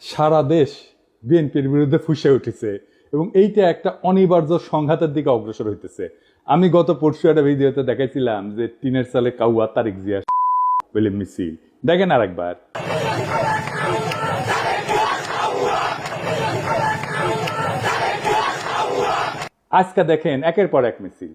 সারা দেশ বিএনপির বিরুদ্ধে ফুঁসে উঠেছে এবং এইটা একটা অনিবার্য সংঘাতের দিকে অগ্রসর হইতেছে। আমি গত পরশু একটা ভিডিওতে দেখাইছিলাম যে টিনের সালে কাউয়া তারিক জিয়া বলে মিছিল, দেখেন আরেকবার। আজকে দেখেন একের পর এক মিছিল।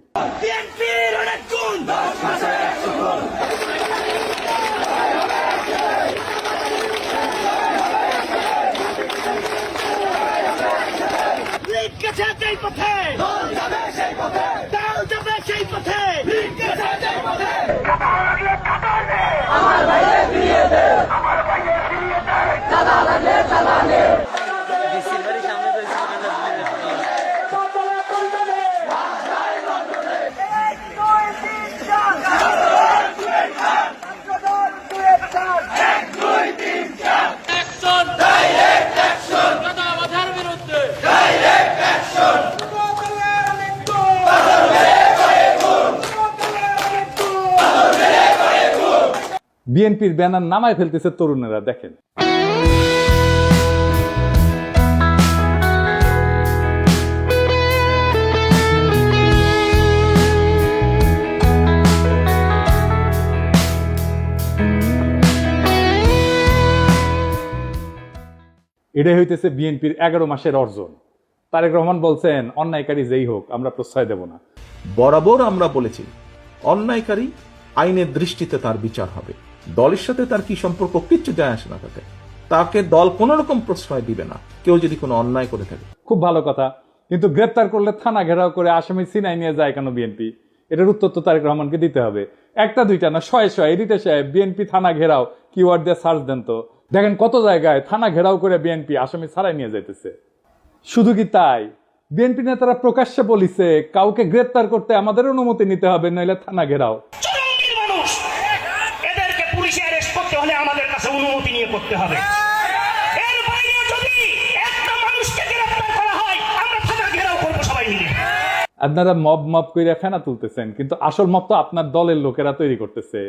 বিএনপির ব্যানার নামায় ফেলতেছে তরুণেরা, দেখেন। এটাই হইতেছে বিএনপির 11 মাসের অর্জন। তারেক রহমান বলছেন, অন্যায়কারী যেই হোক আমরা প্রশ্রয় দেব না। বরাবর আমরা বলেছি অন্যায়কারী আইনের দৃষ্টিতে তার বিচার হবে। দলের সাথে তার কি সম্পর্ক কিচ্ছু যায় আসে না, তাকে দল কোন রকম প্রশ্রয় দিবে না কেউ যদি কোনো অন্যায় করে থাকে। খুব ভালো কথা, কিন্তু গ্রেপ্তার করলে থানা ঘেরাও করে আসামি সিনাই নিয়ে যায় কেন বিএনপি? এটার উত্তর তো তারেক রহমানকে দিতে হবে। একটা দুইটা না, শয়ে শয়ে এডিটর সাহেব বিএনপি থানা ঘেরাও কিওয়ার্ড দিয়ে সার্চ দেন তো, দেখেন কত জায়গায় থানা ঘেরাও করে বিএনপি আসামি ছাড়াই নিয়ে যাইতেছে। শুধু কি তাই, বিএনপি নেতারা প্রকাশ্যে বলিছে কাউকে গ্রেপ্তার করতে আমাদের অনুমতি নিতে হবে, নইলে থানা ঘেরাও। আমাদের কাছে অনুমতি নিয়ে করতে হবে। এর বাইরে যদি একটা মানুষকে গ্রেফতার করা হয় আমরা থানা ঘেরাও করব সবাই মিলে। আপনারা মব মব কইরা ফেনা তুলতেছেন, কিন্তু আসল মব তো আপনার দলের লোকেরা তৈরি করতেছে।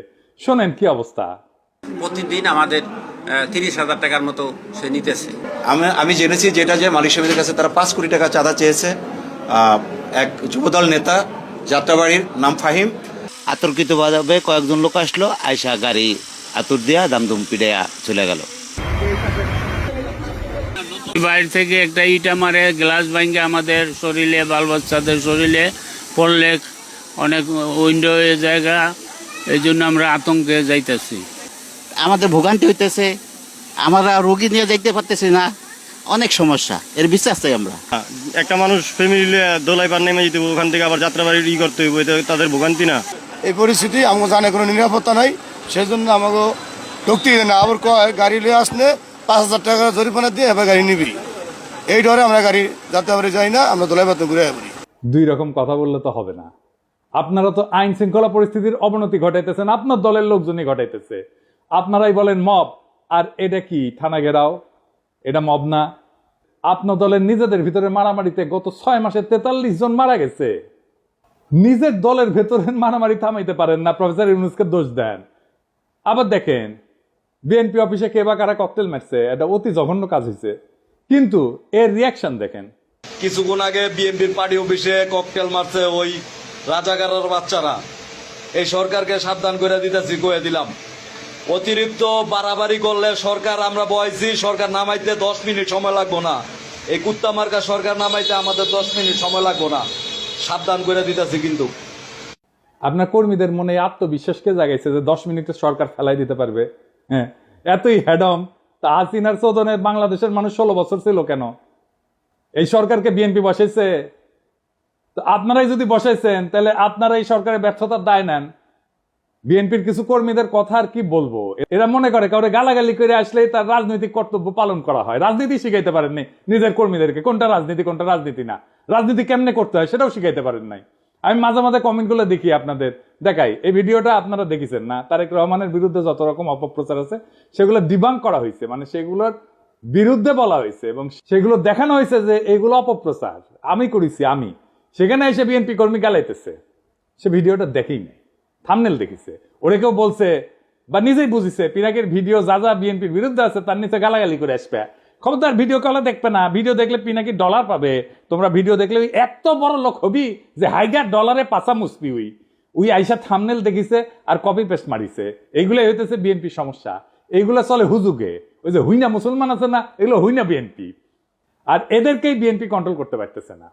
শোনেন কি অবস্থা। প্রতিদিন আমাদের 30,000 টাকার মতো সে নিতেছে। আমি জেনেছি যেটা যে মালিক সমিতির কাছে তারা 5 কোটি টাকা চাঁদা চেয়েছে। এক যুবদল নেতা যাত্রাবাড়ির নাম ফাহিম, আতর্কিতভাবে কয়েকজন লোক আসলো, আয়সা গাড়ি আতুর দিয়া দামদুম পিড়াইয়া চলে গেল। বাইরে থেকে একটা ইটা মারে, গ্লাস ভাঙে আমাদের শরীরে, বাল বাচ্চাদের শরীরে পড়লে অনেক উইন্ডো জায়গা, এই জন্য আমরা আতঙ্কে যাইতেছি। আমাদের ভোগান্তি হইতেছে, আমরা রোগী নিয়ে যাইতে পারতেছি না, অনেক সমস্যা। এর বিশ্বাস চাই আমরা। একটা মানুষ ফ্যামিলি দোলাই পার নেমে যেতে, ওখান থেকে আবার যাত্রাবাড়ি করতে হইব, তাদের ভোগান্তি না। এই পরিস্থিতি আমাকে জানে কোনো নিরাপত্তা নাই, সেজন্য আমাকে ঢুকতে না। আবার কয় গাড়ি নিয়ে আসলে 5,000 টাকা জরিমানা দিয়ে এবার গাড়ি নিবি, এই ডরে আমরা গাড়ি যাত্রাবাড়ি যাই না, আমরা দোলাই পাতে ঘুরে আসি। দুই রকম কথা বললে তো হবে না। আপনারা তো আইন শৃঙ্খলা পরিস্থিতির অবনতি ঘটাইতেছেন, আপনার দলের লোকজনই ঘটাইতেছে। আপনারাই বলেন মব, আর এটা কি থানা ঘেরাও? এটা মব না। আপনার দলের নিজেদের ভিতরে মারামারিতে গত 6 মাসে 43 জন মারা গেছে। নিজের দলের ভেতরের মারামারি থামাইতে পারেন না, প্রফেসর ইউনূসকে দোষ দেন। আবার দেখেন বিএনপি অফিসে কে বা কারা ককটেল মারছে, এটা অতি জঘন্য কাজ হয়েছে, কিন্তু এর রিয়াকশন দেখেন। কিছুক্ষণ আগে বিএনপির পার্টি অফিসে ককটেল মারছে ওই রাজাকারের বাচ্চারা। এই সরকারকে সাবধান করে দিতেছি, কয়ে দিলাম অতিরিক্ত বাড়াবাড়ি করলে সরকার আমরা বয়সি, সরকার নামাইতে 10 মিনিট সময় লাগবো না। এই কুত্তা মার্কা সরকার নামাইতে আমাদের 10 মিনিট সময় লাগবো না, সাবধান করে দিতেছি। কিন্তু আপনার কর্মীদের মনে আত্মবিশ্বাসকে জাগাইছে যে 10 মিনিটে সরকার ফেলাই দিতে পারবে। হ্যাঁ, এতই হেডম তা হাসিনার চোদনে বাংলাদেশের মানুষ 16 বছর ছিল কেন? এই সরকারকে বিএনপি বসাইছে। তো আপনারাই যদি বসাইছেন তাহলে আপনারা এই সরকারের ব্যর্থতার দায় নেন। বিএনপির কিছু কর্মীদের কথা আর কি বলবো, এরা মনে করে কাউরে গালাগালি করে আসলেই তার রাজনৈতিক কর্তব্য পালন করা হয়। রাজনীতি শিখাইতে পারেন নাই নিজের কর্মীদেরকে, কোনটা রাজনীতি কোনটা রাজনীতি না, রাজনীতি কেমনে করতে হয় সেটাও শিখাইতে পারেন নাই। আমি মাঝে মাঝে কমেন্ট গুলো দেখি, আপনাদের দেখাই। এই ভিডিওটা আপনারা দেখেছেন না? তারেক রহমানের বিরুদ্ধে যত রকম অপপ্রচার আছে সেগুলো ডিবাঙ্ক করা হয়েছে, মানে সেগুলোর বিরুদ্ধে বলা হয়েছে এবং সেগুলো দেখানো হয়েছে যে এগুলো অপপ্রচার আমি করেছি। আমি সেখানে এসে বিএনপি কর্মী গালাইতেছে, সে ভিডিওটা দেখেই নাই, থাম্বনেল দেখিছে। ওরে কেউ বলছে বা নিজেই বুঝিছে পিনাকের ভিডিও যা যা বিএনপির বিরুদ্ধে আছে তার নিচে গালাগালি করে আসবে, খবরদার ভিডিও কলে দেখবে না, ভিডিও দেখলে পিনাকি ডলার পাবে। তোমরা ভিডিও দেখলে ওই এত বড় লোক হবি যে হাইগার ডলারে পাশা মুসবি ওই আইসা থামনেল দেখিছে আর কপি পেস্ট মারিছে। এইগুলাই হইতেছে বিএনপি সমস্যা। এইগুলো চলে হুজুগে, ওই যে হুইনা মুসলমান আছে না, এগুলো হুইনা বিএনপি। আর এদেরকেই বিএনপি কন্ট্রোল করতে পারতেছে না।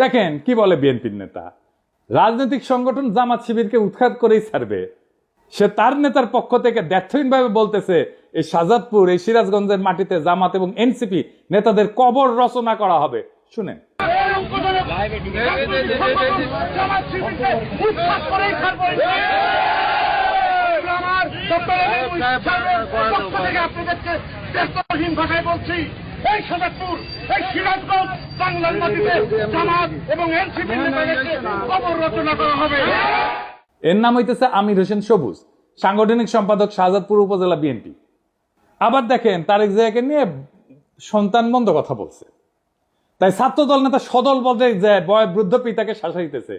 দেখেন কি বলে বিএনপির নেতা, রাজনৈতিক সংগঠন জামাত শিবিরকে উৎখাত করেই ছাড়বে। সে তার নেতার পক্ষ থেকে দ্ব্যর্থহীনভাবে বলতেছে এই শাহজাদপুর, এই সিরাজগঞ্জের মাটিতে জামাত এবং এনসিপি নেতাদের কবর রচনা করা হবে। শুনেন, এই শাহজাদপুর, এই সিরাজগঞ্জ, বাংলার মাটিতে জামাত এবং এনসিপি নেতাদেরকে কবর রচনা করা হবে। এর নাম হইতেছে আমির হোসেন সবুজ, সাংগঠনিক সম্পাদক শাহজাদপুর উপজেলা বিএনপি। আবার দেখেন তারেক জিয়াকে নিয়ে সন্তান মন্দ কথা বলছে, তাই ছাত্রদল নেতা সদল বদলে যায় বয়োবৃদ্ধ পিতাকে শাসাইতেছে।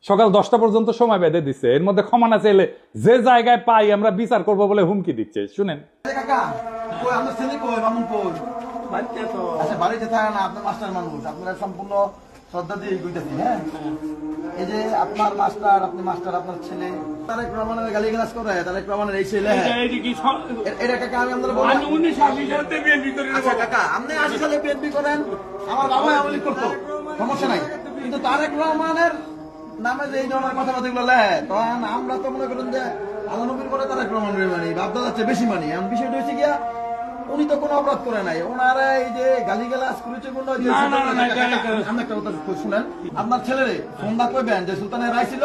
সকাল 10টা পর্যন্ত সময় বেঁধে দিচ্ছে, এর মধ্যে ক্ষমা না চাইলে যে জায়গায় পাই আমরা বিচার করব বলে হুমকি দিচ্ছে। শুনেন, বাড়িতে থাকে না, আপনার মাস্টার মানুষ, আপনারা সম্পূর্ণ শ্রদ্ধা দিয়ে কইতেছি। হ্যাঁ, এই যে আপনার মাস্টার, আপনি মাস্টার, আপনার ছেলে তারেক রহমানের গালিগালাজ করে, তারেক রহমানের এই ছেলে। এটা কাকা আমি আপনারা বললাম, আচ্ছা কাকা আপনি 80 সালে বিএনপি করেন, আমার বাবা আমলি করতো, সমস্যা নাই। কিন্তু তারেক রহমানের নামে যে এই ধরনের কথাবার্তা গুলো লেখে, তখন আমরা তো মনে করেন যে আল্লাহ নবীর করে তারেক রহমানের মানি, বাপদাদার চেয়ে বেশি মানি। এখন বিষয়টা হচ্ছে গিয়া উনি তো কোনো অপরাধ করে নাই, ওনারা এই যে গালিগালাজ করেছে বললো যে আমি একটা কথা শুনেন, আপনার ছেলেরে সন্ধ্যা কইবেন যে সুলতানের রায় ছিল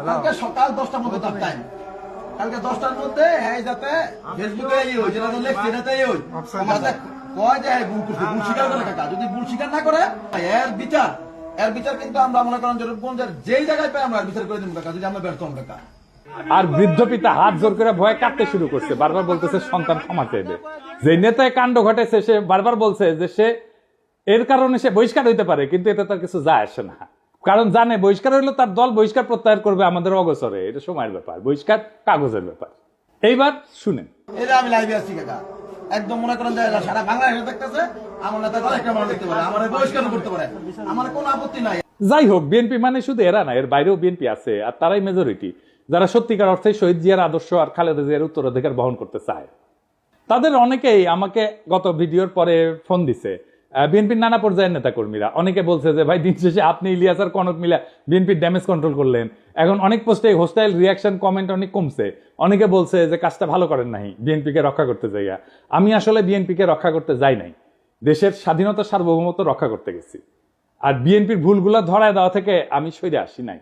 কালকে সকাল 10টার মধ্যে তার টাইম, কালকে 10টার মধ্যে যাতে ফেসবুকে যেটা লেখছে এটাতে যাতে কয় যে ভুল করছে, ভুল স্বীকার করে কাকা। যদি ভুল স্বীকার না করে এর বিচার কিন্তু আমরা মনে করেন যেই জায়গায় পাই আমরা বিচার করে দিব কাকা, যদি আমরা ব্যর্থ হন কাকা। আর বৃদ্ধ পিতা হাত জোর করে ভয়ে কাঁদতে শুরু করছে, বারবার বলতেছে সন্তান ক্ষমা চাইবে। যে নেতায় কাণ্ড ঘটেছে সে বারবার বলছে যে সে এর কারণে সে বহিষ্কার হইতে পারে, কিন্তু এতে তার কিছু যায় আসে না, কারণ জানে বহিষ্কার হইলে তার দল বহিষ্কার প্রত্যাহার করবে আমাদের অগোচরে। এটা সময়ের ব্যাপার, বহিষ্কার কাগজের ব্যাপার। এইবার শুনেন, এটা আমি লাইভে আসছি কাকা, একদম মনে করেন যে সারা বাংলাদেশে দেখতেছে আমার নেতা তারেক রহমান দেখতে পারে, আমার বহিষ্কার করতে পারে, আমার কোনো আপত্তি নাই। যাই হোক, বিএনপি মানে শুধু এরা না, এর বাইরেও বিএনপি আছে, আর তারাই মেজরিটি, যারা সত্যিকার অর্থে শহীদ জিয়ার আদর্শ আর খালেদা জিয়ার উত্তরাধিকার বহন করতে চায়। তাদের অনেকেই আমাকে গত ভিডিওর পরে ফোন দিছে, বিএনপির নানা পর্যায়ের নেতা কর্মীরা। অনেকে বলছে যে ভাই দিন শেষে আপনি ইলিয়াস আর কনক মিলা বিএনপির ড্যামেজ কন্ট্রোল করলেন, এখন অনেক পোস্টে হোস্টাইল রিয়াকশন কমেন্ট অনেক কমছে। অনেকে বলছে যে কাজটা ভালো করেন নাই, বিএনপিকে রক্ষা করতে যাইয়া। আমি আসলে বিএনপিকে রক্ষা করতে যাই নাই, দেশের স্বাধীনতা সার্বভৌমত্ব রক্ষা করতে গেছি। আর বিএনপির ভুলগুলো ধরায় দেওয়া থেকে আমি সরে আসি নাই।